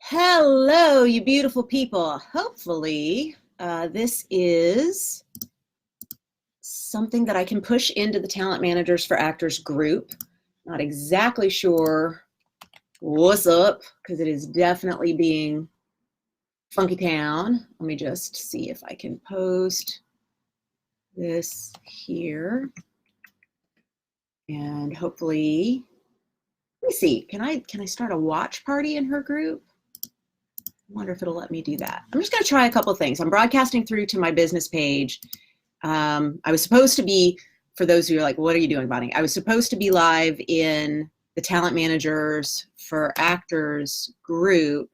Hello, you beautiful people. Hopefully, this is something that I can push into the Talent Managers for Actors group. Not exactly sure what's up because it is definitely being funky town. Let me just see if I can post this here. And hopefully, let me see, can I start a watch party in her group? I wonder if it'll let me do that. I'm just going to try a couple of things. I'm broadcasting through to my business page. I was supposed to be, for those who are like, what are you doing, Bonnie? I was supposed to be live in the Talent Managers for Actors group.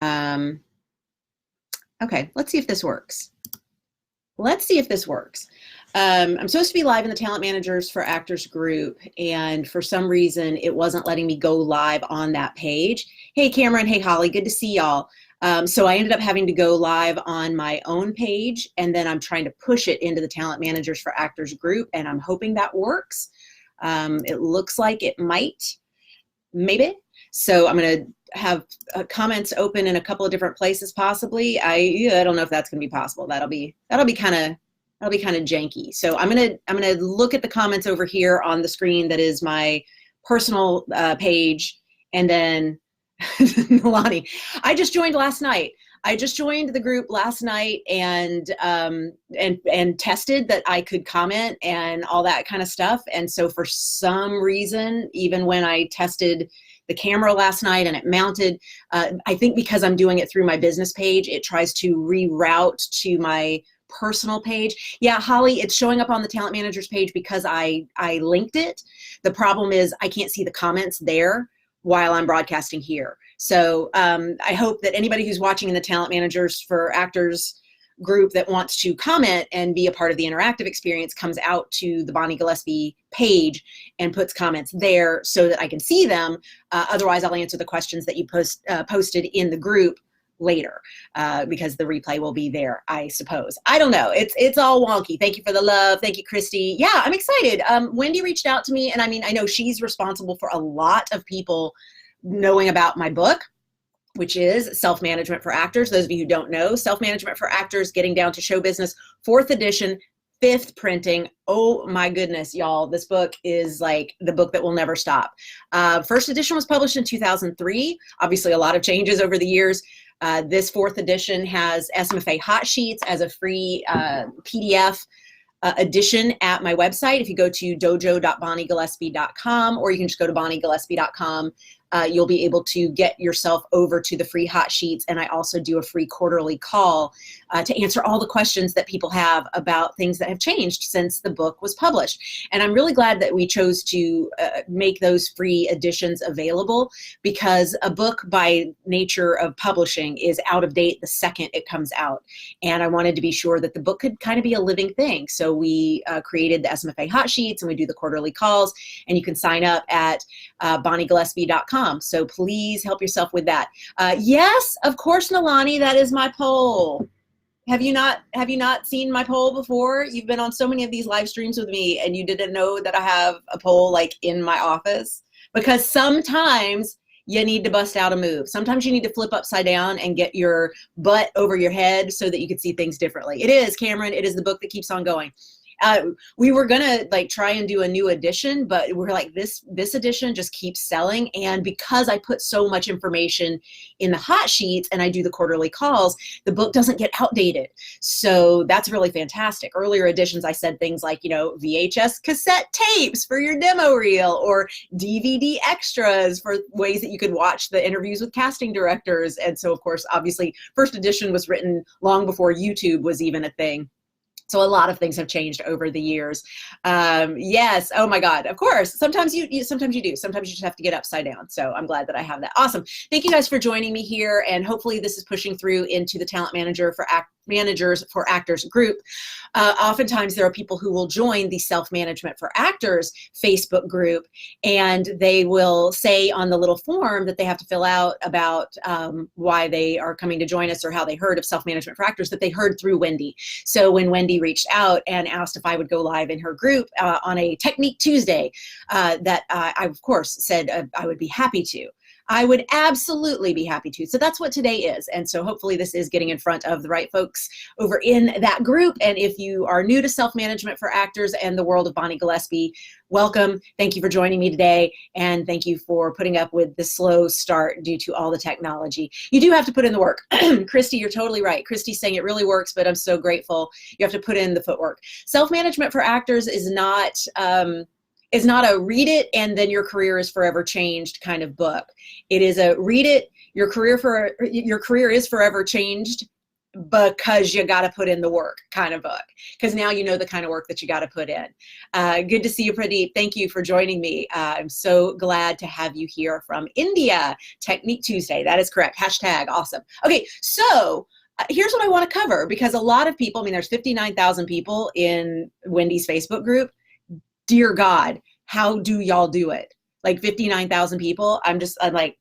Okay, let's see if this works. I'm supposed to be live in the Talent Managers for Actors group, and for some reason, it wasn't letting me go live on that page. Hey, Cameron. Hey, Holly. Good to see y'all. So I ended up having to go live on my own page, and then I'm trying to push it into the Talent Managers for Actors group, and I'm hoping that works. It looks like it might, maybe. So I'm going to have comments open in a couple of different places, possibly. I don't know if that's going to be possible. That'll be kind of janky. So I'm gonna look at the comments over here on the screen. That is my personal page, and then Milani. I just joined last night. I just joined the group last night and tested that I could comment and all that kind of stuff. And so for some reason, even when I tested the camera last night and it mounted, I think because I'm doing it through my business page, it tries to reroute to my personal page. Yeah, Holly, it's showing up on the Talent Managers page because I linked it. The problem is I can't see the comments there while I'm broadcasting here. So I hope that anybody who's watching in the Talent Managers for Actors group that wants to comment and be a part of the interactive experience comes out to the Bonnie Gillespie page and puts comments there so that I can see them. Otherwise, I'll answer the questions that you posted in the group later because the replay will be there, I suppose. I don't know. It's all wonky. Thank you for the love. Thank you, Christy. Yeah, I'm excited. Wendy reached out to me, and I mean, I know she's responsible for a lot of people knowing about my book, which is Self-Management for Actors. Those of you who don't know, Self-Management for Actors, Getting Down to Show Business, 4th edition, 5th printing. Oh my goodness, y'all. This book is like the book that will never stop. First edition was published in 2003. Obviously, a lot of changes over the years. This 4th edition has SMFA hot sheets as a free PDF edition at my website. If you go to dojo.bonniegillespie.com, or you can just go to bonniegillespie.com, you'll be able to get yourself over to the free hot sheets. And I also do a free quarterly call to answer all the questions that people have about things that have changed since the book was published. And I'm really glad that we chose to make those free editions available, because a book by nature of publishing is out of date the second it comes out. And I wanted to be sure that the book could kind of be a living thing. So we created the SMFA hot sheets, and we do the quarterly calls, and you can sign up at bonniegillespie.com. So please help yourself with that. Yes, of course, Nalani, that is my poll. Have you not seen my poll before? You've been on so many of these live streams with me, and you didn't know that I have a poll like in my office? Because sometimes you need to bust out a move. Sometimes you need to flip upside down and get your butt over your head so that you can see things differently. It is, Cameron, it is the book that keeps on going. We were gonna like try and do a new edition, but we're like, this edition just keeps selling. And because I put so much information in the hot sheets and I do the quarterly calls, the book doesn't get outdated. So that's really fantastic. Earlier editions, I said things like, you know, VHS cassette tapes for your demo reel, or DVD extras for ways that you could watch the interviews with casting directors. And so, of course, obviously, first edition was written long before YouTube was even a thing. So a lot of things have changed over the years. Yes. Oh my God. Of course. Sometimes you do. Sometimes you just have to get upside down. So I'm glad that I have that. Awesome. Thank you guys for joining me here. And hopefully this is pushing through into the Talent Managers for Actors group. Oftentimes there are people who will join the Self-Management for Actors Facebook group, and they will say on the little form that they have to fill out about why they are coming to join us, or how they heard of Self-Management for Actors, that they heard through Wendy. So when Wendy reached out and asked if I would go live in her group on a Technique Tuesday, that I, of course, said I would be happy to. I would absolutely be happy to. So that's what today is. And so hopefully this is getting in front of the right folks over in that group. And if you are new to self-management for actors and the world of Bonnie Gillespie, welcome. Thank you for joining me today. And thank you for putting up with the slow start due to all the technology. You do have to put in the work. Christy, you're totally right. Christy's saying it really works, but I'm so grateful. You have to put in the footwork. Self-management for actors is not a read it and then your career is forever changed kind of book. It is a read it, your career is forever changed because you got to put in the work kind of book, because now you know the kind of work that you got to put in. Good to see you, Pradeep. Thank you for joining me. I'm so glad to have you here from India. Technique Tuesday, that is correct. Hashtag awesome. Okay, so here's what I want to cover, because a lot of people, I mean, there's 59,000 people in Wendy's Facebook group. Dear God, how do y'all do it? Like 59,000 people. I'm like,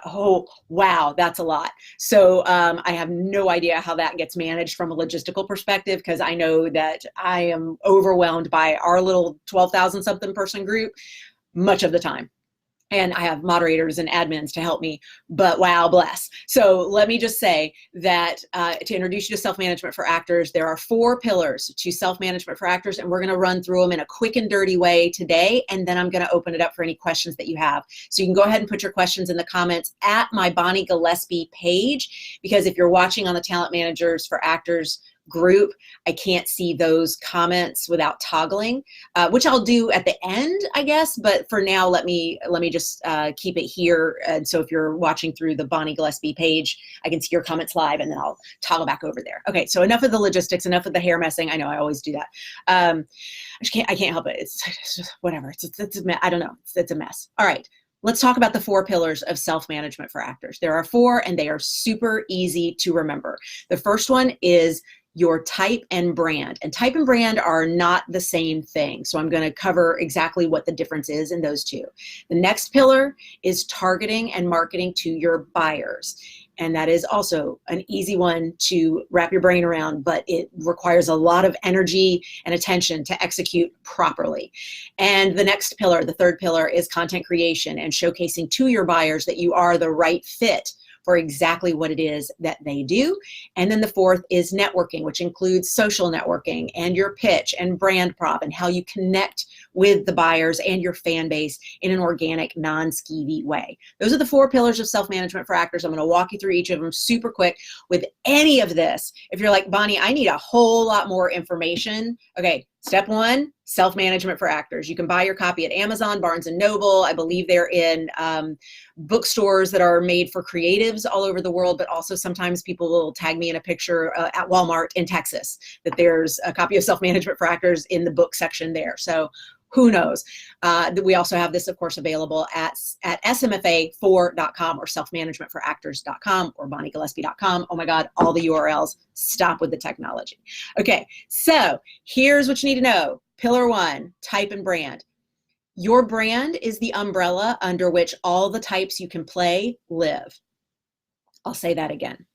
oh, wow, that's a lot. So I have no idea how that gets managed from a logistical perspective, because I know that I am overwhelmed by our little 12,000 something person group much of the time. And I have moderators and admins to help me, but wow, bless. So let me just say that to introduce you to self-management for actors, there are 4 pillars to self-management for actors, and we're gonna run through them in a quick and dirty way today, and then I'm gonna open it up for any questions that you have. So you can go ahead and put your questions in the comments at my Bonnie Gillespie page, because if you're watching on the Talent Managers for Actors group, I can't see those comments without toggling, which I'll do at the end, I guess. But for now, let me just keep it here. And so if you're watching through the Bonnie Gillespie page, I can see your comments live, and then I'll toggle back over there. Okay, so enough of the logistics, enough of the hair messing. I know I always do that. I can't help it. It's just whatever. It's a mess. I don't know. It's a mess. All right. Let's talk about the 4 pillars of self-management for actors. There are 4, and they are super easy to remember. The first one is your type and brand. And type and brand are not the same thing. So I'm going to cover exactly what the difference is in those 2. The next pillar is targeting and marketing to your buyers. And that is also an easy one to wrap your brain around, but it requires a lot of energy and attention to execute properly. And the next pillar, the third pillar, is content creation and showcasing to your buyers that you are the right fit for exactly what it is that they do. And then the 4th is networking, which includes social networking and your pitch and brand prop and how you connect with the buyers and your fan base in an organic, non-skeevy way. Those are the 4 pillars of self-management for actors. I'm going to walk you through each of them super quick. With any of this, if you're like, Bonnie, I need a whole lot more information. Okay, step 1, self-management for actors. You can buy your copy at Amazon, Barnes & Noble. I believe they're in bookstores that are made for creatives all over the world, but also sometimes people will tag me in a picture at Walmart in Texas that there's a copy of self-management for actors in the book section there. So who knows? We also have this, of course, available at smfa4.com or selfmanagementforactors.com or bonniegillespie.com. Oh my God, all the URLs. Stop with the technology. Okay, so here's what you need to know. Pillar 1, type and brand. Your brand is the umbrella under which all the types you can play live. I'll say that again.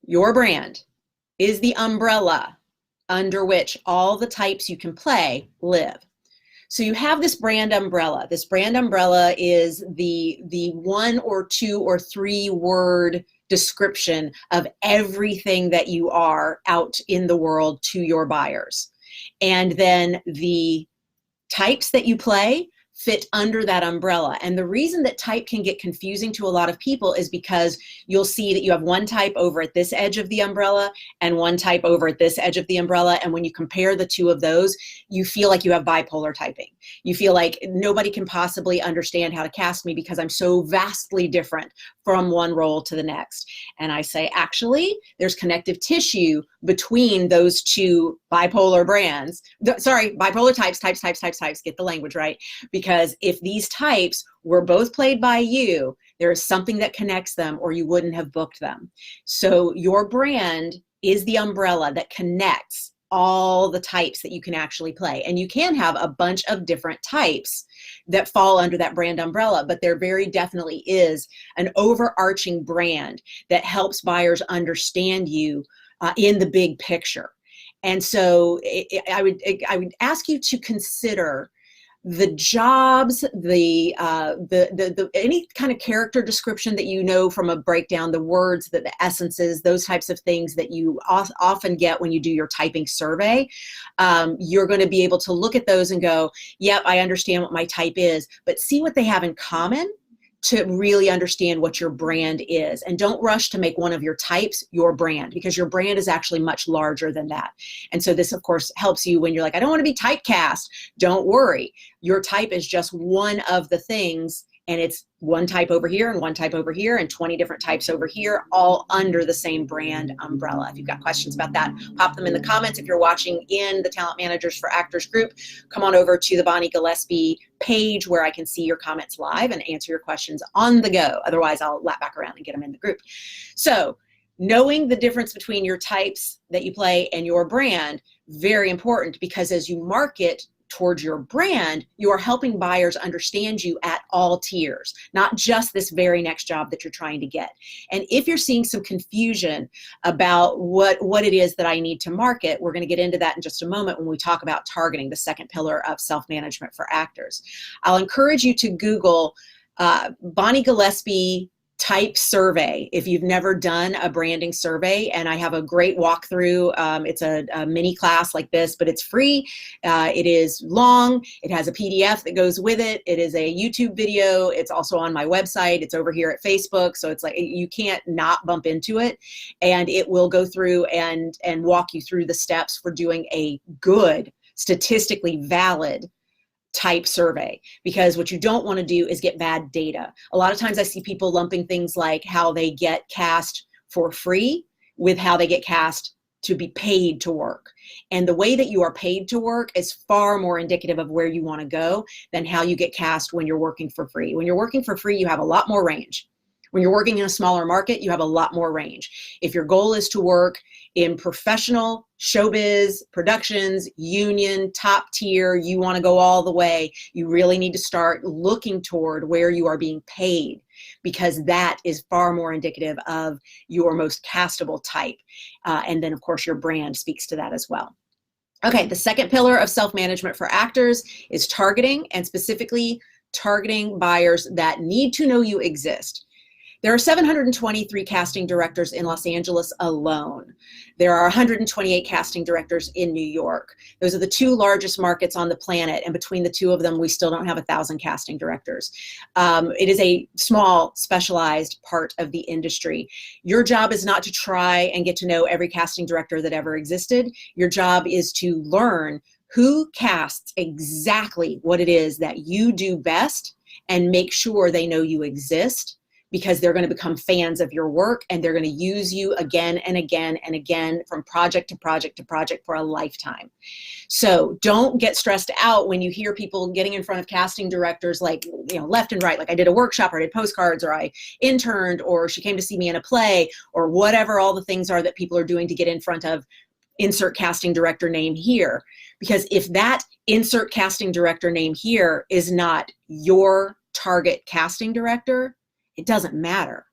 Your brand is the umbrella under which all the types you can play live. So you have this brand umbrella. This brand umbrella is the 1 or 2 or 3 word description of everything that you are out in the world to your buyers. And then the types that you play fit under that umbrella. And the reason that type can get confusing to a lot of people is because you'll see that you have one type over at this edge of the umbrella and one type over at this edge of the umbrella. And when you compare the 2 of those, you feel like you have bipolar typing. You feel like nobody can possibly understand how to cast me because I'm so vastly different from one role to the next. And I say, actually, there's connective tissue between those 2 bipolar brands. Bipolar types, get the language right. Because if these types were both played by you, there is something that connects them or you wouldn't have booked them. So your brand is the umbrella that connects all the types that you can actually play. And you can have a bunch of different types that fall under that brand umbrella, but there very definitely is an overarching brand that helps buyers understand you in the big picture. And so I would ask you to consider the jobs, the any kind of character description that you know from a breakdown, the words, the essences, those types of things that you often get when you do your typing survey, you're going to be able to look at those and go, yep, I understand what my type is, but see what they have in common to really understand what your brand is. And don't rush to make one of your types your brand, because your brand is actually much larger than that. And so this, of course, helps you when you're like, I don't want to be typecast. Don't worry. Your type is just one of the things, and it's one type over here and one type over here and 20 different types over here, all under the same brand umbrella. If you've got questions about that, pop them in the comments. If you're watching in the Talent Managers for Actors group, come on over to the Bonnie Gillespie page where I can see your comments live and answer your questions on the go. Otherwise, I'll lap back around and get them in the group. So knowing the difference between your types that you play and your brand, very important, because as you market towards your brand, you are helping buyers understand you at all tiers, not just this very next job that you're trying to get. And if you're seeing some confusion about what it is that I need to market, we're going to get into that in just a moment when we talk about targeting, the second pillar of self-management for actors. I'll encourage you to Google Bonnie Gillespie type survey if you've never done a branding survey, and I have a great walkthrough. It's a mini class like this, but it's free. It is long. It has a PDF that goes with it. It is a YouTube video. It's also on my website. It's over here at Facebook, so it's like you can't not bump into it, and it will go through and walk you through the steps for doing a good, statistically valid type survey, because what you don't want to do is get bad data. A lot of times I see people lumping things like how they get cast for free with how they get cast to be paid to work. And the way that you are paid to work is far more indicative of where you want to go than how you get cast when you're working for free. When you're working for free, you have a lot more range. When you're working in a smaller market, you have a lot more range. If your goal is to work in professional, showbiz, productions, union, top tier, you want to go all the way, you really need to start looking toward where you are being paid, because that is far more indicative of your most castable type. And then, of course, your brand speaks to that as well. Okay, the second pillar of self-management for actors is targeting, and specifically targeting buyers that need to know you exist. There are 723 casting directors in Los Angeles alone. There are 128 casting directors in New York. Those are the two largest markets on the planet, and between the two of them, we still don't have 1,000 casting directors. It is a small, specialized part of the industry. Your job is not to try and get to know every casting director that ever existed. Your job is to learn who casts exactly what it is that you do best and make sure they know you exist, because they're going to become fans of your work and they're going to use you again and again and again from project to project to project for a lifetime. So don't get stressed out when you hear people getting in front of casting directors like, left and right, like I did a workshop or I did postcards or I interned or she came to see me in a play or whatever all the things are that people are doing to get in front of insert casting director name here. Because if that insert casting director name here is not your target casting director, it doesn't matter.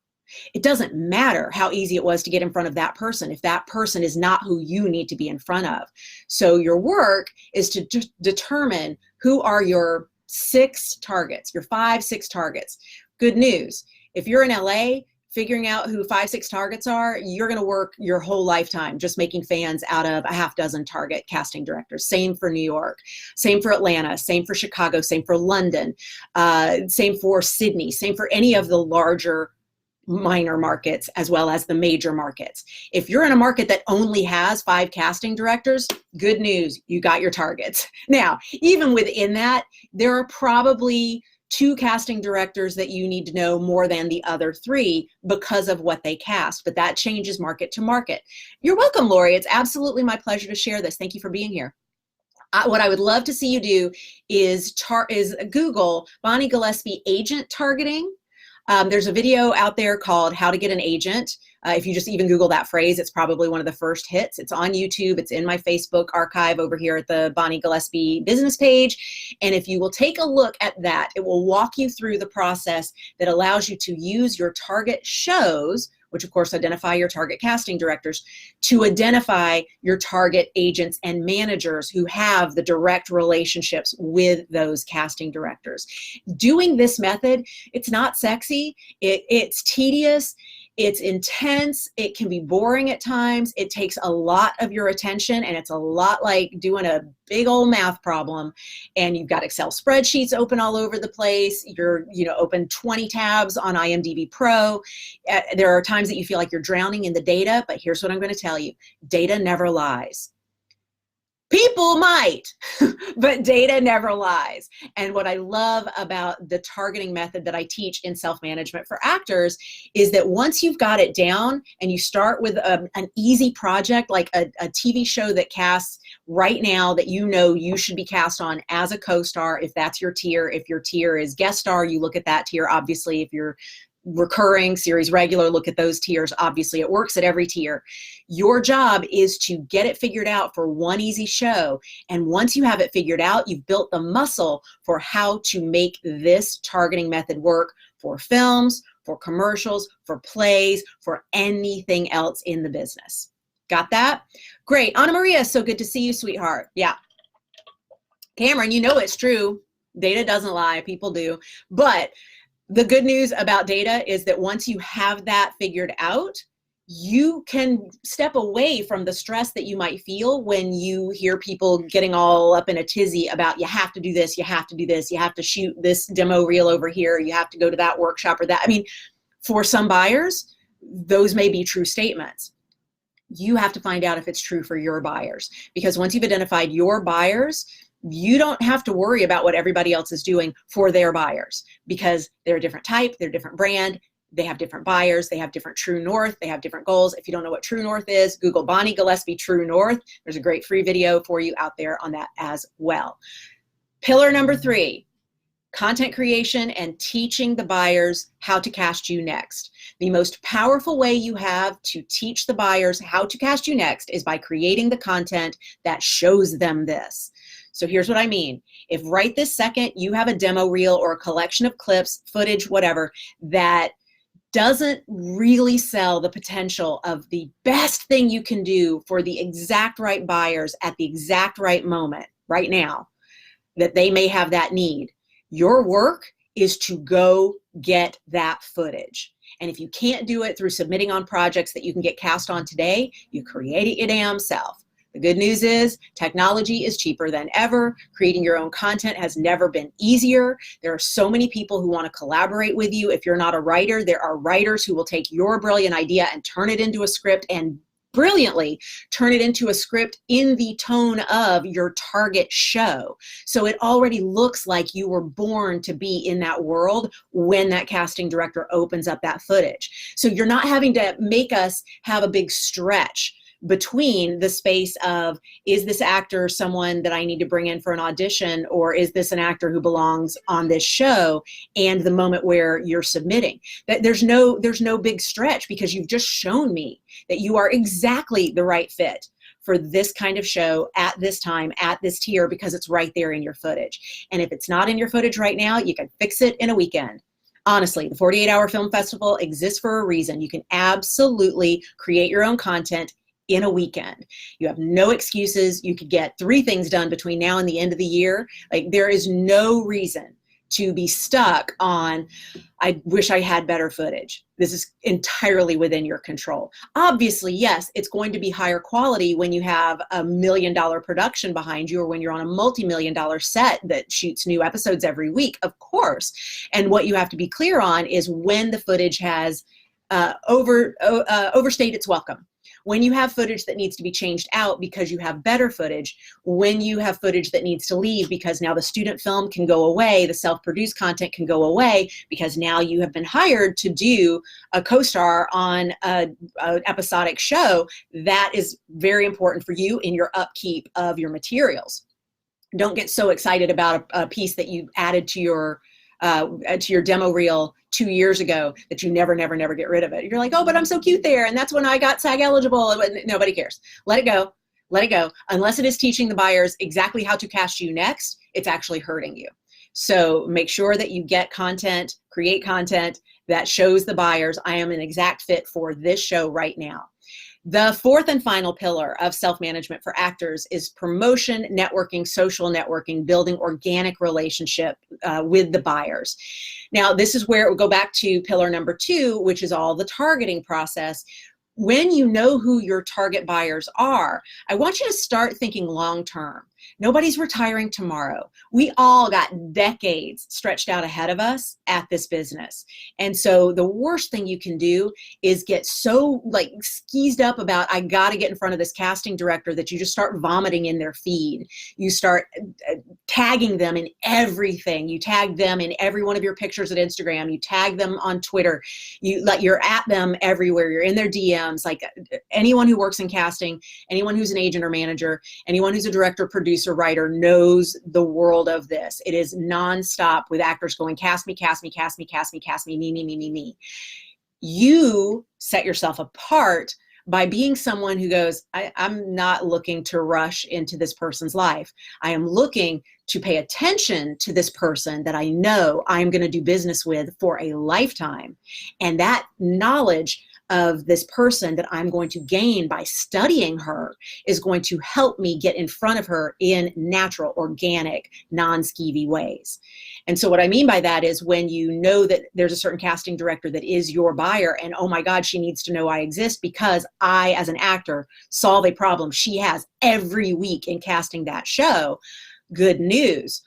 It doesn't matter how easy it was to get in front of that person if that person is not who you need to be in front of. So your work is to determine who are your 6 targets, your 5-6 targets. Good news, if you're in LA, figuring out who 5-6 targets are, you're going to work your whole lifetime just making fans out of a half dozen target casting directors. Same for New York, same for Atlanta, same for Chicago, same for London, same for Sydney, same for any of the larger minor markets as well as the major markets. If you're in a market that only has 5 casting directors, good news, you got your targets. Now, even within that, there are probably 2 casting directors that you need to know more than the other 3 because of what they cast, but that changes market to market. You're welcome, Lori. It's absolutely my pleasure to share this. Thank you for being here. What I would love to see you do is Google Bonnie Gillespie agent targeting. There's a video out there called How to Get an Agent. If you just even Google that phrase, it's probably one of the first hits. It's on YouTube. It's in my Facebook archive over here at the Bonnie Gillespie business page. And if you will take a look at that, it will walk you through the process that allows you to use your target shows which of course identify your target casting directors, to identify your target agents and managers who have the direct relationships with those casting directors. Doing this method, it's not sexy, it's tedious, it's intense, it can be boring at times, it takes a lot of your attention, and it's a lot like doing a big old math problem, and you've got Excel spreadsheets open all over the place, you're open 20 tabs on IMDb Pro. There are times that you feel like you're drowning in the data, but here's what I'm going to tell you. Data never lies. People might, but data never lies. And what I love about the targeting method that I teach in self-management for actors is that once you've got it down and you start with an easy project, like a TV show that casts right now that you should be cast on as a co-star, if that's your tier. If your tier is guest star, you look at that tier. Obviously, if you're recurring, series regular, look at those tiers. Obviously, it works at every tier. Your job is to get it figured out for one easy show. And once you have it figured out, you've built the muscle for how to make this targeting method work for films, for commercials, for plays, for anything else in the business. Got that? Great. Anna Maria, so good to see you, sweetheart. Yeah. Cameron, it's true. Data doesn't lie. People do. But the good news about data is that once you have that figured out, you can step away from the stress that you might feel when you hear people getting all up in a tizzy about you have to do this, you have to do this, you have to shoot this demo reel over here, you have to go to that workshop or that. I mean, for some buyers, those may be true statements. You have to find out if it's true for your buyers, because once you've identified your buyers, you don't have to worry about what everybody else is doing for their buyers, because they're a different type, they're a different brand, they have different buyers, they have different true north, they have different goals. If you don't know what true north is, Google Bonnie Gillespie True North. There's a great free video for you out there on that as well. Pillar number 3, content creation and teaching the buyers how to cast you next. The most powerful way you have to teach the buyers how to cast you next is by creating the content that shows them this. So here's what I mean. If right this second you have a demo reel or a collection of clips, footage, whatever, that doesn't really sell the potential of the best thing you can do for the exact right buyers at the exact right moment, right now, that they may have that need, your work is to go get that footage. And if you can't do it through submitting on projects that you can get cast on today, you create it your damn self. The good news is technology is cheaper than ever. Creating your own content has never been easier. There are so many people who want to collaborate with you. If you're not a writer, there are writers who will take your brilliant idea and turn it into a script, and brilliantly turn it into a script in the tone of your target show. So it already looks like you were born to be in that world when that casting director opens up that footage. So you're not having to make us have a big stretch between the space of, is this actor someone that I need to bring in for an audition, or is this an actor who belongs on this show, and the moment where you're submitting. That there's no big stretch, because you've just shown me that you are exactly the right fit for this kind of show at this time, at this tier, because it's right there in your footage. And if it's not in your footage right now, you can fix it in a weekend. Honestly, the 48-hour film festival exists for a reason. You can absolutely create your own content in a weekend. You have no excuses. You could get 3 things done between now and the end of the year. Like, there is no reason to be stuck on, I wish I had better footage. This is entirely within your control. Obviously, yes, it's going to be higher quality when you have $1 million production behind you, or when you're on a multi-million-dollar set that shoots new episodes every week, of course. And what you have to be clear on is when the footage has overstayed its welcome. When you have footage that needs to be changed out because you have better footage, when you have footage that needs to leave because now the student film can go away, the self-produced content can go away because now you have been hired to do a co-star on an episodic show, that is very important for you in your upkeep of your materials. Don't get so excited about a piece that you added to your demo reel 2 years ago that you never get rid of it. You're like, oh, but I'm so cute there, and that's when I got SAG eligible. Nobody cares. Let it go. Let it go. Unless it is teaching the buyers exactly how to cast you next, it's actually hurting you. So make sure that you get content, create content, that shows the buyers I am an exact fit for this show right now. The fourth and final pillar of self-management for actors is promotion, networking, social networking, building organic relationship with the buyers. Now, this is where it will go back to pillar number 2, which is all the targeting process. When you know who your target buyers are, I want you to start thinking long-term. Nobody's retiring tomorrow. We all got decades stretched out ahead of us at this business. And so the worst thing you can do is get so like skeezed up about, I got to get in front of this casting director, that you just start vomiting in their feed. You start tagging them in everything. You tag them in every one of your pictures at Instagram. You tag them on Twitter. You're at them everywhere. You're in their DMs. Like anyone who works in casting, anyone who's an agent or manager, anyone who's a director, producer, writer knows the world of this. It is nonstop with actors going, cast me, cast me, cast me, cast me, cast me, me, me, me, me, me. You set yourself apart by being someone who goes, I'm not looking to rush into this person's life. I am looking to pay attention to this person that I know I'm going to do business with for a lifetime. And that knowledge of this person that I'm going to gain by studying her is going to help me get in front of her in natural, organic, non-skeevy ways. And so what I mean by that is when you know that there's a certain casting director that is your buyer and, oh my God, she needs to know I exist because I, as an actor, solve a problem she has every week in casting that show. Good news.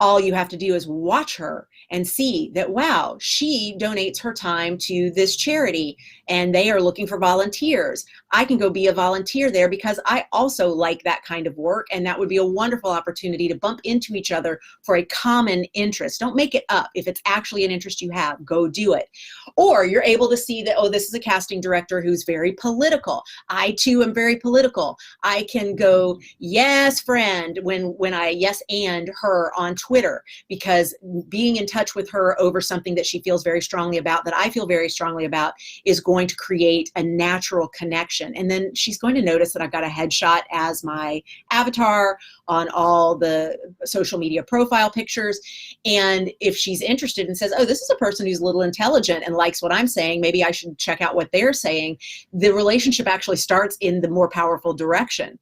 All you have to do is watch her and see that, wow, she donates her time to this charity and they are looking for volunteers. I can go be a volunteer there because I also like that kind of work, and that would be a wonderful opportunity to bump into each other for a common interest. Don't make it up. If it's actually an interest you have, go do it. Or you're able to see that, oh, this is a casting director who's very political. I too am very political. I can go, yes, friend, when I yes and her on Twitter, because being in touch with her over something that she feels very strongly about, that I feel very strongly about, is going to create a natural connection. And then she's going to notice that I've got a headshot as my avatar on all the social media profile pictures. And if she's interested and says, oh, this is a person who's a little intelligent and likes what I'm saying, maybe I should check out what they're saying, the relationship actually starts in the more powerful direction,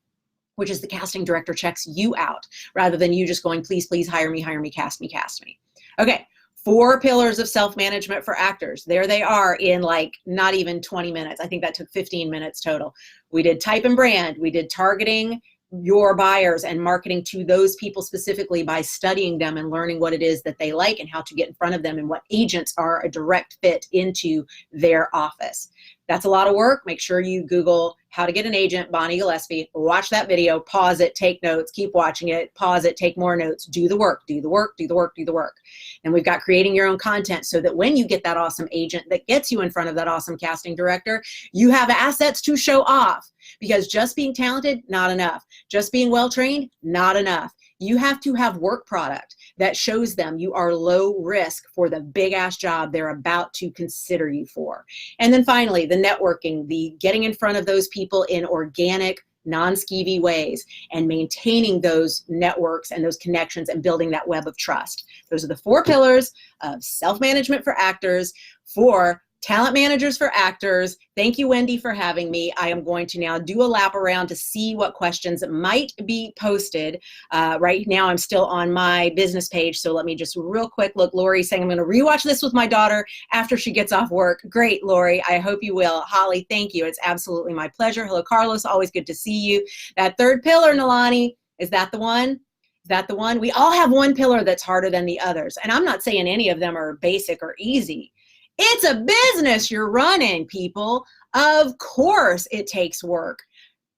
which is the casting director checks you out rather than you just going, please, please hire me, cast me, cast me. Okay, 4 pillars of self-management for actors. There they are in like not even 20 minutes. I think that took 15 minutes total. We did type and brand. We did targeting your buyers and marketing to those people specifically by studying them and learning what it is that they like and how to get in front of them and what agents are a direct fit into their office. That's a lot of work. Make sure you Google how to get an agent, Bonnie Gillespie, watch that video, pause it, take notes, keep watching it, pause it, take more notes, do the work, do the work, do the work, do the work. And we've got creating your own content so that when you get that awesome agent that gets you in front of that awesome casting director, you have assets to show off, because just being talented, not enough. Just being well-trained, not enough. You have to have work product that shows them you are low risk for the big ass job they're about to consider you for. And then finally, the networking, the getting in front of those people in organic, non-skeevy ways and maintaining those networks and those connections and building that web of trust. Those are the 4 pillars of self-management for actors, for talent managers for actors. Thank you, Wendy, for having me. I am going to now do a lap around to see what questions might be posted. Right now, I'm still on my business page, so let me just real quick look. Lori saying, I'm going to rewatch this with my daughter after she gets off work. Great, Lori. I hope you will. Holly, thank you. It's absolutely my pleasure. Hello, Carlos. Always good to see you. That 3rd pillar, Nalani, is that the one? Is that the one? We all have one pillar that's harder than the others, and I'm not saying any of them are basic or easy. It's a business you're running, people. Of course it takes work,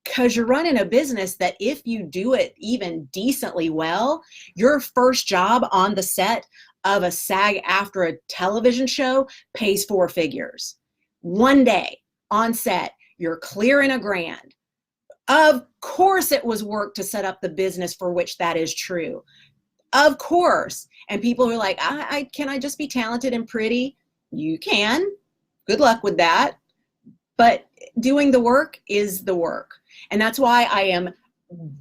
because you're running a business that if you do it even decently well, your first job on the set of a SAG-AFTRA television show pays 4 figures. One day on set, you're clearing $1 grand. Of course it was work to set up the business for which that is true. Of course. And people who are like, can I just be talented and pretty? You can. Good luck with that. But doing the work is the work. And that's why I am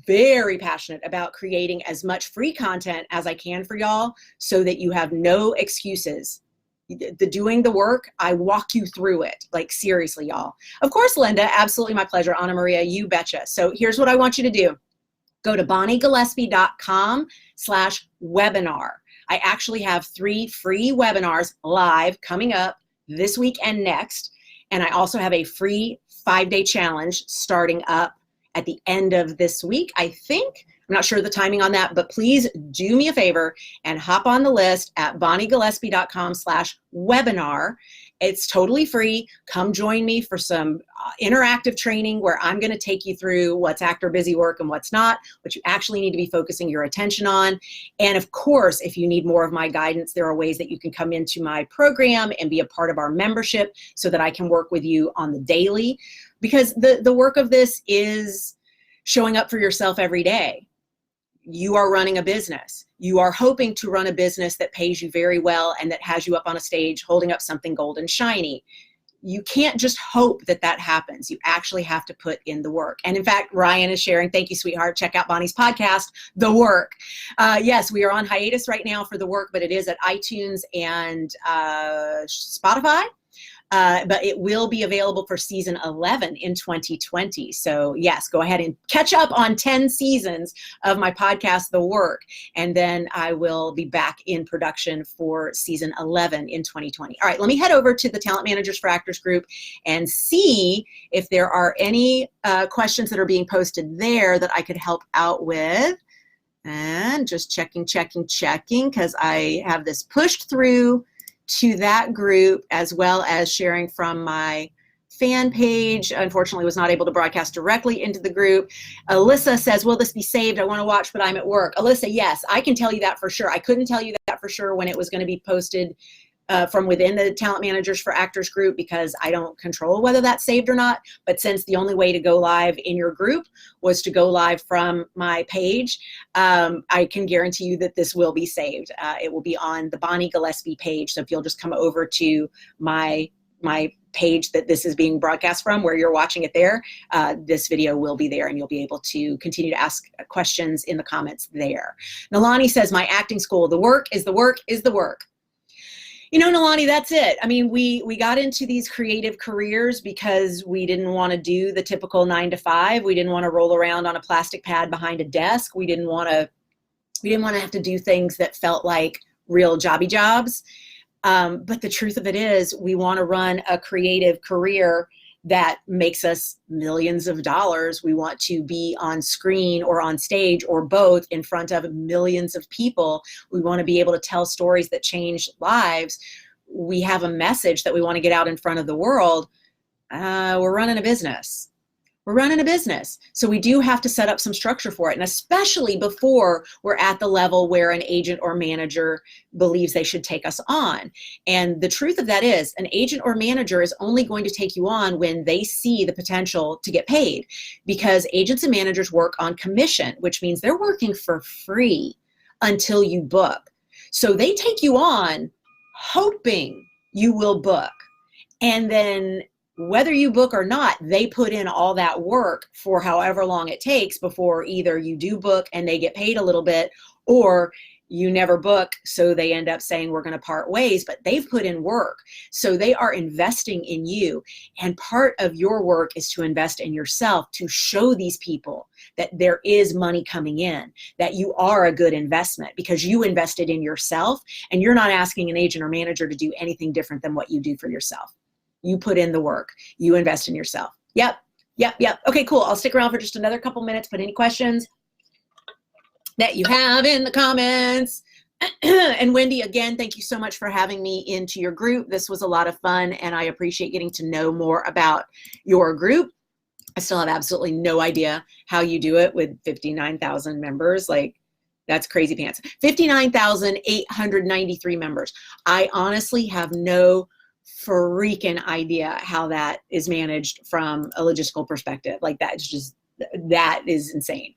very passionate about creating as much free content as I can for y'all so that you have no excuses the doing the work, I walk you through it. Like, seriously, y'all. Of course, Linda, absolutely my pleasure. Anna Maria, you betcha. So here's what I want you to do. Go to bonniegillespie.com/webinar. I actually have 3 free webinars live coming up this week and next. And I also have a free 5-day challenge starting up at the end of this week, I think. I'm not sure the timing on that, but please do me a favor and hop on the list at bonniegillespie.com/webinar. It's totally free. Come join me for some interactive training where I'm going to take you through what's actor busy work and what's not, what you actually need to be focusing your attention on. And of course, if you need more of my guidance, there are ways that you can come into my program and be a part of our membership so that I can work with you on the daily. Because the work of this is showing up for yourself every day. You are running a business. You are hoping to run a business that pays you very well and that has you up on a stage holding up something gold and shiny. You can't just hope that that happens. You actually have to put in the work. And in fact, Ryan is sharing, thank you, sweetheart. Check out Bonnie's podcast, The Work. Yes, we are on hiatus right now for The Work, but it is at iTunes and Spotify. But it will be available for season 11 in 2020. So yes, go ahead and catch up on 10 seasons of my podcast, The Work. And then I will be back in production for season 11 in 2020. All right, let me head over to the Talent Managers for Actors group and see if there are any questions that are being posted there that I could help out with. And just checking, because I have this pushed through to that group, as well as sharing from my fan page. Unfortunately, was not able to broadcast directly into the group. Alyssa says, will this be saved? I want to watch, but I'm at work. Alyssa, yes, I can tell you that for sure. I couldn't tell you that for sure when it was going to be posted from within the Talent Managers for Actors group, because I don't control whether that's saved or not. But since the only way to go live in your group was to go live from my page, I can guarantee you that this will be saved. It will be on the Bonnie Gillespie page. So if you'll just come over to my page that this is being broadcast from, where you're watching it there, this video will be there and you'll be able to continue to ask questions in the comments there. Nalani says, my acting school, the work is the work is the work. You know, Nalani, that's it. I mean, we got into these creative careers because we didn't want to do the typical 9-to-5. We didn't want to roll around on a plastic pad behind a desk. We didn't want to have to do things that felt like real jobby jobs. But the truth of it is, we want to run a creative career that makes us millions of dollars. We want to be on screen or on stage or both in front of millions of people. We want to be able to tell stories that change lives. We have a message that we want to get out in front of the world. We're running a business. We're running a business. So we do have to set up some structure for it. And especially before we're at the level where an agent or manager believes they should take us on. And the truth of that is, an agent or manager is only going to take you on when they see the potential to get paid, because agents and managers work on commission, which means they're working for free until you book. So they take you on hoping you will book. And then whether you book or not, they put in all that work for however long it takes before either you do book and they get paid a little bit, or you never book, so they end up saying we're going to part ways, but they've put in work. So they are investing in you. And part of your work is to invest in yourself, to show these people that there is money coming in, that you are a good investment because you invested in yourself, and you're not asking an agent or manager to do anything different than what you do for yourself. You put in the work. You invest in yourself. Yep. Okay, cool. I'll stick around for just another couple minutes. Put any questions that you have in the comments. And Wendy, again, thank you so much for having me into your group. This was a lot of fun, and I appreciate getting to know more about your group. I still have absolutely no idea how you do it with 59,000 members. Like, that's crazy pants. 59,893 members. I honestly have no freaking idea how that is managed from a logistical perspective. Like, that is insane.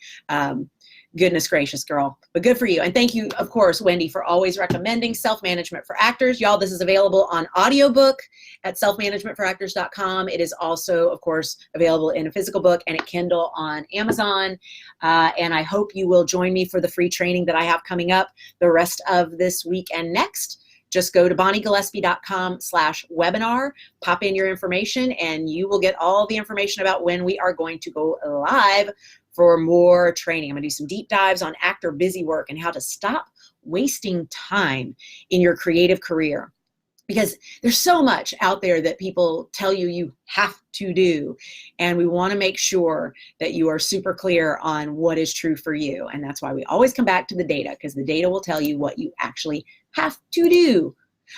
Goodness gracious, girl. But good for you. And thank you, of course, Wendy, for always recommending Self-Management for Actors. Y'all, this is available on audiobook at selfmanagementforactors.com. It is also, of course, available in a physical book and at Kindle on Amazon. And I hope you will join me for the free training that I have coming up the rest of this week and next. just go to bonniegillespie.com/webinar, pop in your information, and you will get all the information about when we are going to go live for more training. I'm going to do some deep dives on actor busy work and how to stop wasting time in your creative career. Because there's so much out there that people tell you you have to do. And we want to make sure that you are super clear on what is true for you. And that's why we always come back to the data, because the data will tell you what you actually have to do.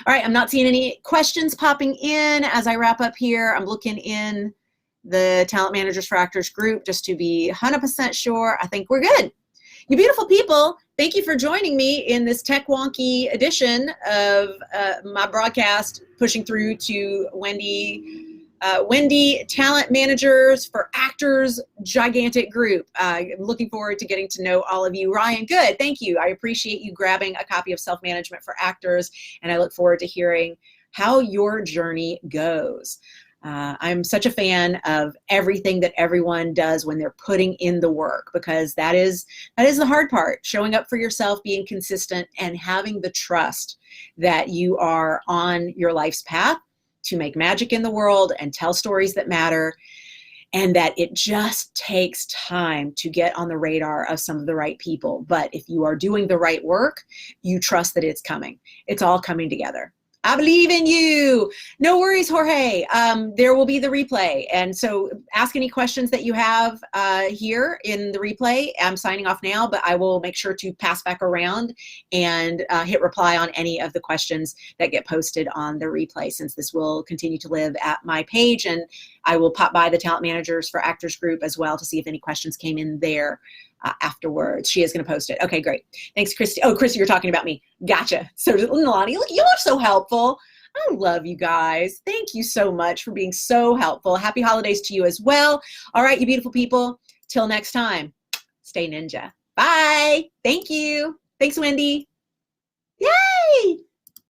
All right, I'm not seeing any questions popping in as I wrap up here. I'm looking in the Talent Managers for Actors group just to be 100% sure. I think we're good. You beautiful people, thank you for joining me in this tech wonky edition of my broadcast, pushing through to Wendy Talent Managers for Actors gigantic group. I'm looking forward to getting to know all of you. Ryan, good, thank you. I appreciate you grabbing a copy of Self-Management for Actors, and I look forward to hearing how your journey goes. I'm such a fan of everything that everyone does when they're putting in the work, because that is the hard part, showing up for yourself, being consistent, and having the trust that you are on your life's path to make magic in the world and tell stories that matter, and that it just takes time to get on the radar of some of the right people. But if you are doing the right work, you trust that it's coming. It's all coming together. I believe in you. No worries, Jorge. There will be the replay. And so ask any questions that you have here in the replay. I'm signing off now, but I will make sure to pass back around and hit reply on any of the questions that get posted on the replay, since this will continue to live at my page. And I will pop by the Talent Managers for Actors group as well to see if any questions came in there afterwards. She is going to post it. Okay, great. Thanks, Christy. Oh, Christy, you're talking about me. Gotcha. So, Nalani, look, you are so helpful. I love you guys. Thank you so much for being so helpful. Happy holidays to you as well. All right, you beautiful people. Till next time, stay ninja. Bye. Thank you. Thanks, Wendy. Yay.